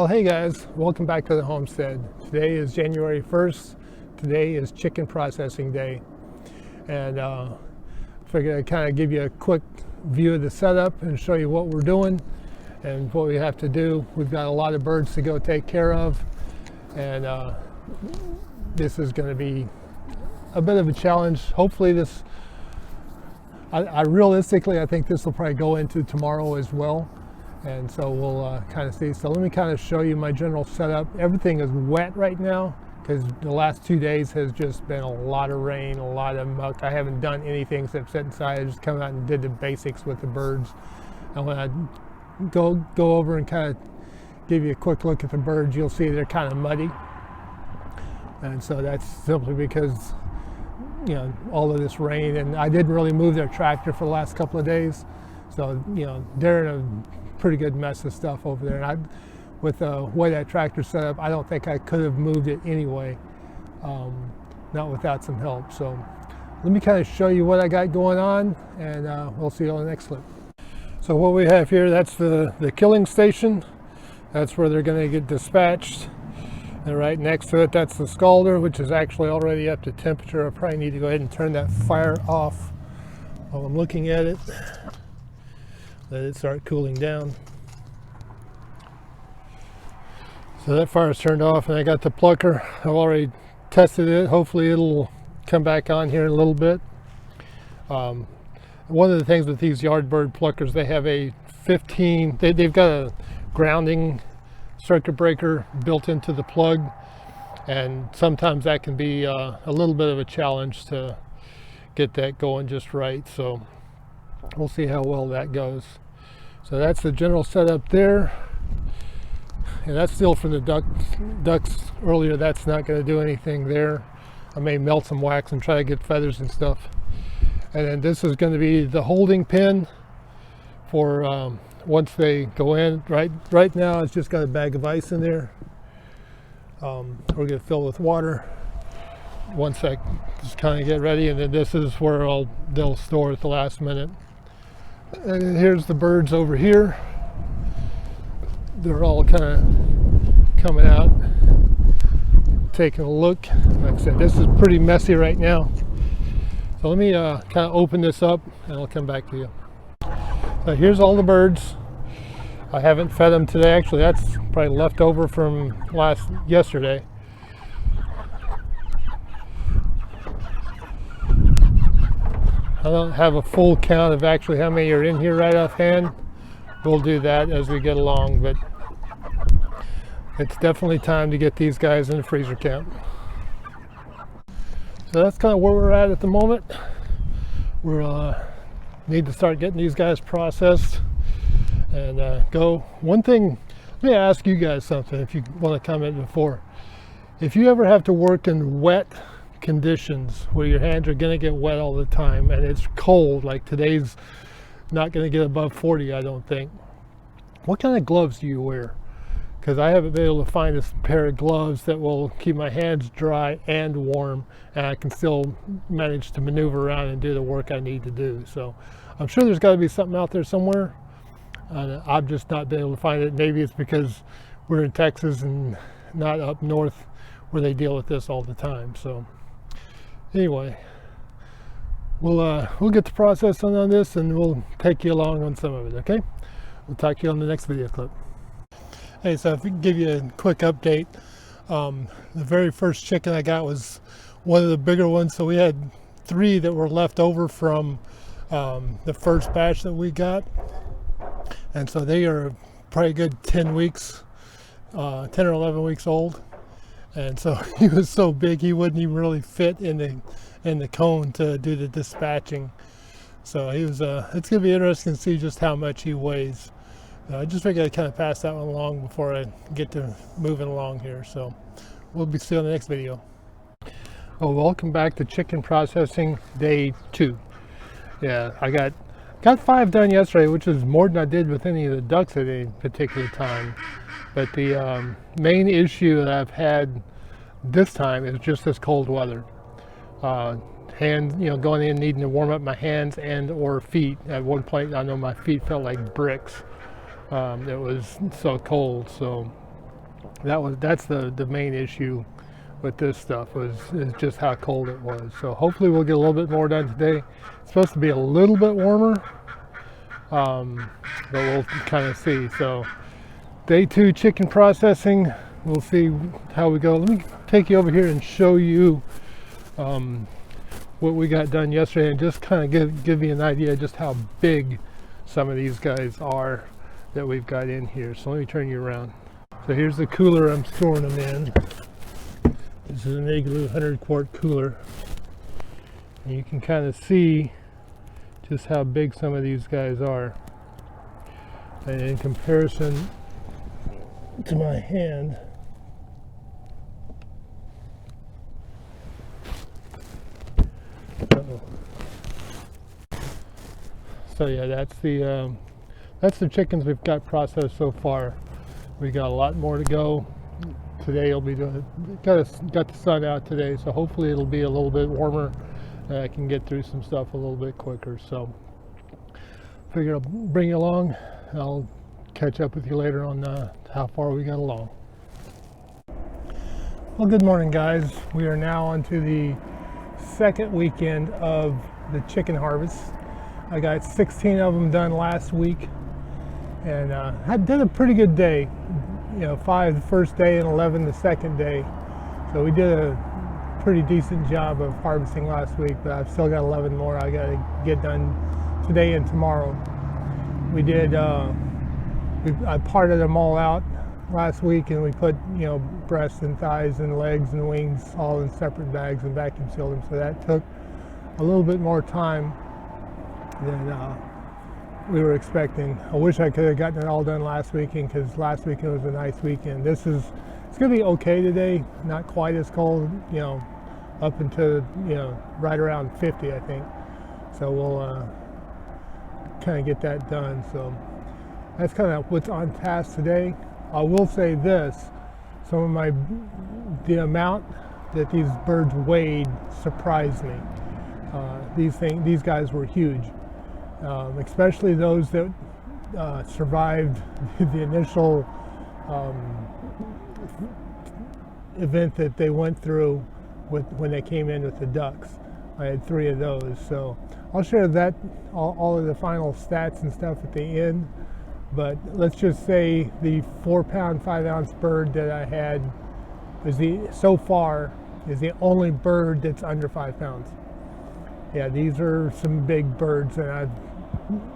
Well, hey guys, welcome back to the homestead. Today is January 1st. Today is chicken processing day. And figured I'd kind of give you a quick view of the setup and show you what we're doing and what we have to do. We've got a lot of birds to go take care of. And this is going to be a bit of a challenge. Hopefully this, realistically, I think this will probably go into tomorrow as well. And so we'll kind of see. So let me kind of show you my general setup. Everything is wet right now because the last 2 days has just been a lot of rain, a lot of muck. I haven't done anything except sit inside. I just come out and did the basics with the birds. And when I go over and kind of give you a quick look at the birds, you'll see they're kind of muddy. And so that's simply because, you know, all of this rain, and I didn't really move their tractor for the last couple of days. So, you know, they're in a pretty good mess of stuff over there. And with the way that tractor set up, I don't think I could have moved it anyway, not without some help. So let me kind of show you what I got going on, and we'll see you on the next clip. So what we have here, that's the killing station. That's where they're going to get dispatched. And right next to it, that's the scalder, which is actually already up to temperature. I probably need to go ahead and turn that fire off while I'm looking at it. Let it start cooling down. So that fire's turned off, and I got the plucker. I've already tested it. Hopefully it'll come back on here in a little bit. One of the things with these Yardbird pluckers, they have a 15, they've got a grounding circuit breaker built into the plug, and sometimes that can be a little bit of a challenge to get that going just right. So we'll see how well that goes. So that's the general setup there, and that's still from the ducks earlier. That's not going to do anything there. I may melt some wax and try to get feathers and stuff. And then this is going to be the holding pen for once they go in. Right now it's just got a bag of ice in there. We're going to fill with water once I just kind of get ready, and then this is where they'll store at the last minute. And here's the birds over here. They're all kind of coming out, taking a look. Like I said, this is pretty messy right now. So let me kind of open this up and I'll come back to you. So here's all the birds. I haven't fed them today. Actually, that's probably left over from yesterday. I don't have a full count of actually how many are in here right offhand. We'll do that as we get along, but it's definitely time to get these guys in the freezer camp. So that's kind of where we're at the moment. We're need to start getting these guys processed and go. One thing, let me ask you guys something if you want to comment before. If you ever have to work in wet conditions where your hands are going to get wet all the time and it's cold, like today's not going to get above 40, I don't think, what kind of gloves do you wear? Because I haven't been able to find a pair of gloves that will keep my hands dry and warm, and I can still manage to maneuver around and do the work I need to do. So I'm sure there's got to be something out there somewhere. I've just not been able to find it. Maybe it's because we're in Texas and not up north where they deal with this all the time. So anyway, we'll get the process on this, and we'll take you along on some of it. Okay, we'll talk to you on the next video clip. Hey, so if we can give you a quick update, the very first chicken I got was one of the bigger ones. So we had 3 that were left over from the first batch that we got, and so they are probably a good 10 weeks, 10 or 11 weeks old. And so he was so big he wouldn't even really fit in the cone to do the dispatching. So he was it's gonna be interesting to see just how much he weighs. I just figured I'd kind of pass that one along before I get to moving along here. So we'll be seeing you on the next video. Well, welcome back to chicken processing day 2. Yeah, I got 5 done yesterday, which is more than I did with any of the ducks at any particular time. But the main issue that I've had this time is just this cold weather. Hands, going in needing to warm up my hands and or feet. At one point, I know my feet felt like bricks. It was so cold. So That's the main issue with this stuff is just how cold it was. So hopefully we'll get a little bit more done today. It's supposed to be a little bit warmer, but we'll kind of see. So day 2 chicken processing. We'll see how we go. Let me take you over here and show you what we got done yesterday, and just kind of give you an idea just how big some of these guys are that we've got in here. So let me turn you around. So here's the cooler I'm storing them in. This is an Igloo 100 quart cooler. And you can kind of see just how big some of these guys are. And in comparison to my hand, so yeah, that's the chickens we've got processed so far. We got a lot more to go. Today will be got the sun out today, so hopefully it'll be a little bit warmer and I can get through some stuff a little bit quicker. So figure I'll bring you along. I'll catch up with you later on how far we got along. Well, good morning, guys. We are now onto the second weekend of the chicken harvest. I got 16 of them done last week, and I did a pretty good day. 5 the first day and 11 the second day. So we did a pretty decent job of harvesting last week, but I've still got 11 more I got to get done today and tomorrow. We did, I parted them all out last week, and we put, breasts and thighs and legs and wings all in separate bags and vacuum sealed them. So that took a little bit more time than we were expecting. I wish I could have gotten it all done last weekend, because last weekend was a nice weekend. It's gonna be okay today, not quite as cold, up into, right around 50, I think. So we'll kind of get that done. So that's kind of what's on task today. I will say this, the amount that these birds weighed surprised me. These guys were huge. Especially those that survived the initial event that they went through when they came in with the ducks. I had 3 of those, so I'll share that all of the final stats and stuff at the end. But let's just say the 4-pound 5-ounce bird that I had so far is the only bird that's under 5 pounds. Yeah, these are some big birds, and I've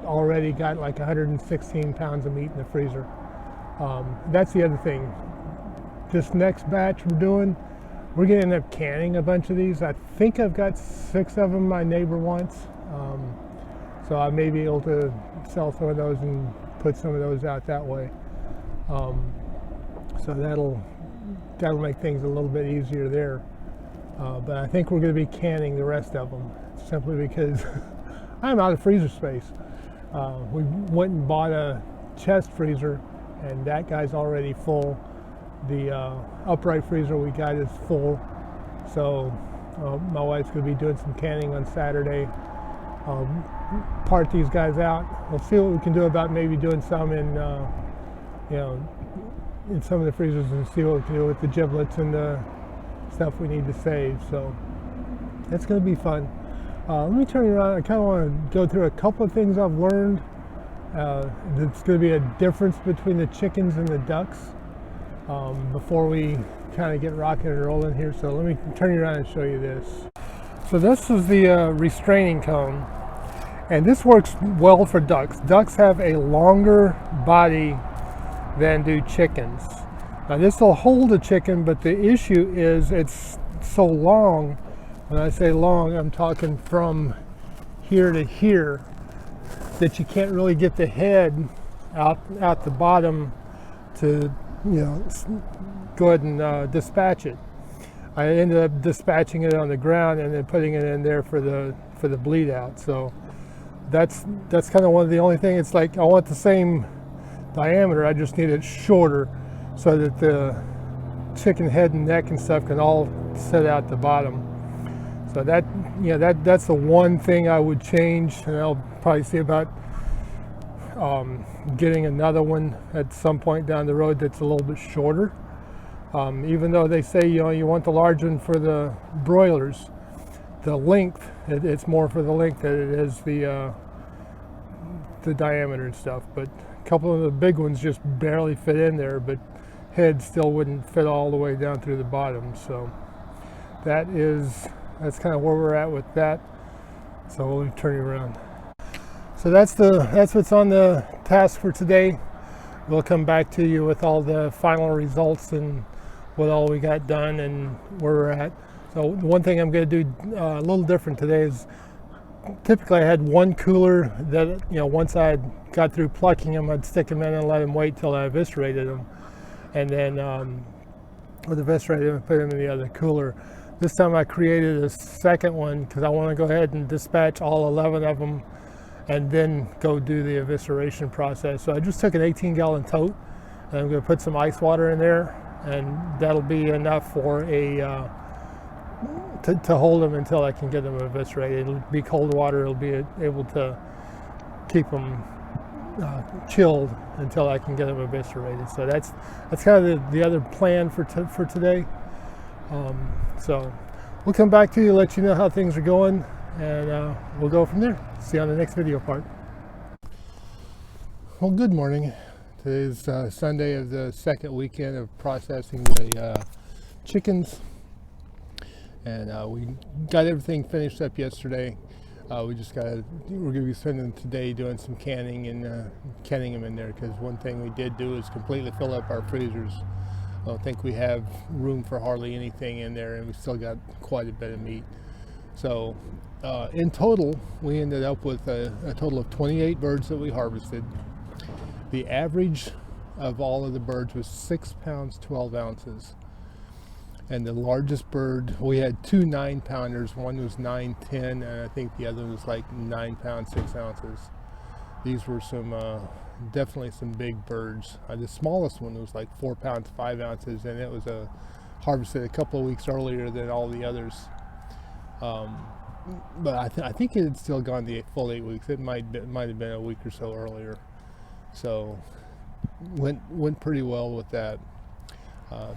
already got like 116 pounds of meat in the freezer. That's the other thing. This next batch we're going to end up canning a bunch of these. I think I've got 6 of them my neighbor wants. So I may be able to sell some of those and put some of those out that way. So that'll make things a little bit easier there. But I think we're going to be canning the rest of them, simply because I'm out of freezer space. We went and bought a chest freezer, and that guy's already full. The upright freezer we got is full. So my wife's going to be doing some canning on Saturday. Part these guys out. We'll see what we can do about maybe doing some in some of the freezers, and see what we can do with the giblets and the stuff we need to save. So it's going to be fun. Let me turn you around. I kind of want to go through a couple of things I've learned. It's going to be a difference between the chickens and the ducks before we kind of get rocking and rolling here. So let me turn you around and show you this. So this is the restraining cone, and this works well for ducks. Ducks have a longer body than do chickens. Now this will hold a chicken, but the issue is it's so long. When I say long, I'm talking from here to here, that you can't really get the head out the bottom to go ahead and dispatch it. I ended up dispatching it on the ground and then putting it in there for the bleed out. So that's kind of one of the only things. It's like I want the same diameter, I just need it shorter, so that the chicken head and neck and stuff can all sit out the bottom. So that's the one thing I would change, and I'll probably see about getting another one at some point down the road that's a little bit shorter. Even though they say you want the large one for the broilers, the length, it's more for the length than it is the diameter and stuff. But a couple of the big ones just barely fit in there, but head still wouldn't fit all the way down through the bottom. So that's kind of where we're at with that. So we'll turn you around. So that's what's on the task for today. We'll come back to you with all the final results and what all we got done and where we're at. So one thing I'm going to do a little different today is, typically I had one cooler that, once I got through plucking them, I'd stick them in and let them wait till I eviscerated them. And then with eviscerated them, put them in the other cooler. This time I created a second one because I want to go ahead and dispatch all 11 of them and then go do the evisceration process. So I just took an 18-gallon tote and I'm going to put some ice water in there, and that'll be enough for to hold them until I can get them eviscerated. It'll be cold water. It'll be able to keep them chilled until I can get them eviscerated. So that's kind of the other plan for today. So we'll come back to you, let you know how things are going, and we'll go from there. See you on the next video part. Well, good morning. Today's Sunday of the second weekend of processing the chickens. And we got everything finished up yesterday. We're going to be spending today doing some canning and canning them in there, because one thing we did do is completely fill up our freezers. I don't think we have room for hardly anything in there, and we still got quite a bit of meat. So in total, we ended up with a total of 28 birds that we harvested. The average of all of the birds was 6 pounds 12 ounces. And the largest bird, we had two 9-pounders. One was 9.10, and I think the other was like 9 pounds 6 ounces. These were definitely some big birds. The smallest one was like 4 pounds 5 ounces, and it was harvested a couple of weeks earlier than all the others. But I think it had still gone the full 8 weeks. It might have been a week or so earlier. So went pretty well with that.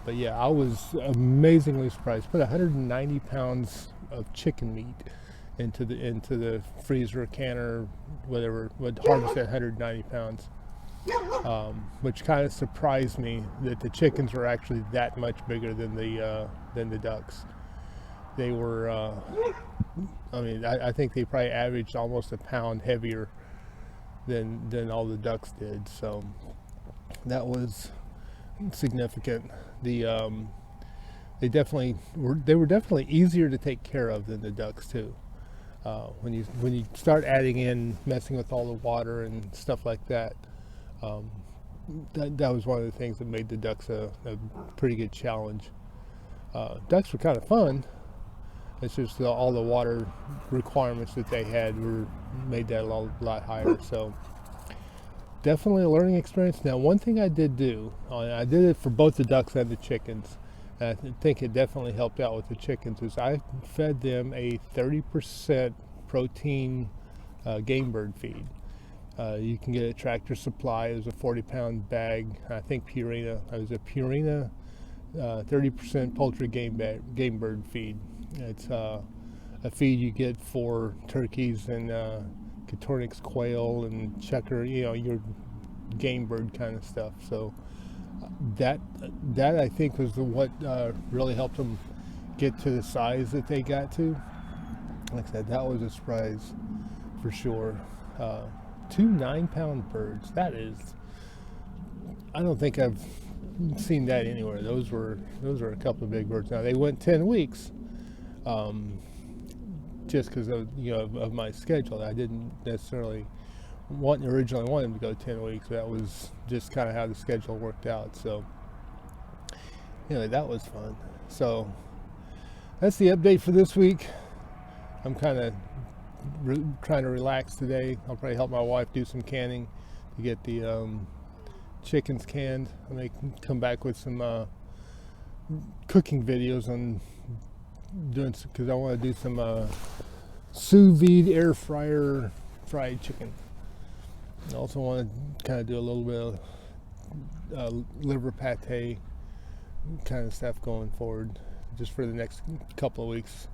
But yeah, I was amazingly surprised. Put 190 pounds of chicken meat into the freezer, canner, whatever. Would harvest at 190 pounds, which kind of surprised me that the chickens were actually that much bigger than the ducks. They were, I think they probably averaged almost a pound heavier than all the ducks did. So that was significant. They were definitely easier to take care of than the ducks too. When you start adding in messing with all the water and stuff like that, that was one of the things that made the ducks a pretty good challenge. Ducks were kind of fun. It's just all the water requirements that they had made that a lot higher. So definitely a learning experience. Now, one thing I did do, I did it for both the ducks and the chickens, and I think it definitely helped out with the chickens, is I fed them a 30% protein game bird feed. You can get a Tractor Supply. It was a 40-pound bag. I think Purina. It was a Purina 30% poultry game bird feed. It's a feed you get for turkeys and Coturnix quail and checker, your game bird kind of stuff. So that I think was what really helped them get to the size that they got to. Like I said, that was a surprise for sure. 2 9-pound birds. That is, I don't think I've seen that anywhere. Those were a couple of big birds. Now they went 10 weeks. Just because of my schedule. I didn't necessarily originally want them to go 10 weeks. That was just kind of how the schedule worked out. So anyway, that was fun. So that's the update for this week. I'm kind of trying to relax today. I'll probably help my wife do some canning to get the chickens canned. I may come back with some cooking videos on because I want to do some sous vide air fryer fried chicken. I also want to kind of do a little bit of liver pate kind of stuff going forward, just for the next couple of weeks,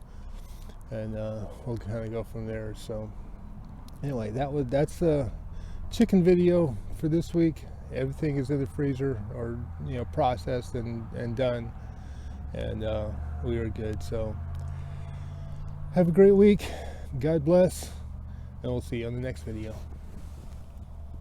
and we'll kind of go from there. So anyway, that's the chicken video for this week. Everything is in the freezer, or processed and done, and we are good. So have a great week. God bless, and we'll see you on the next video.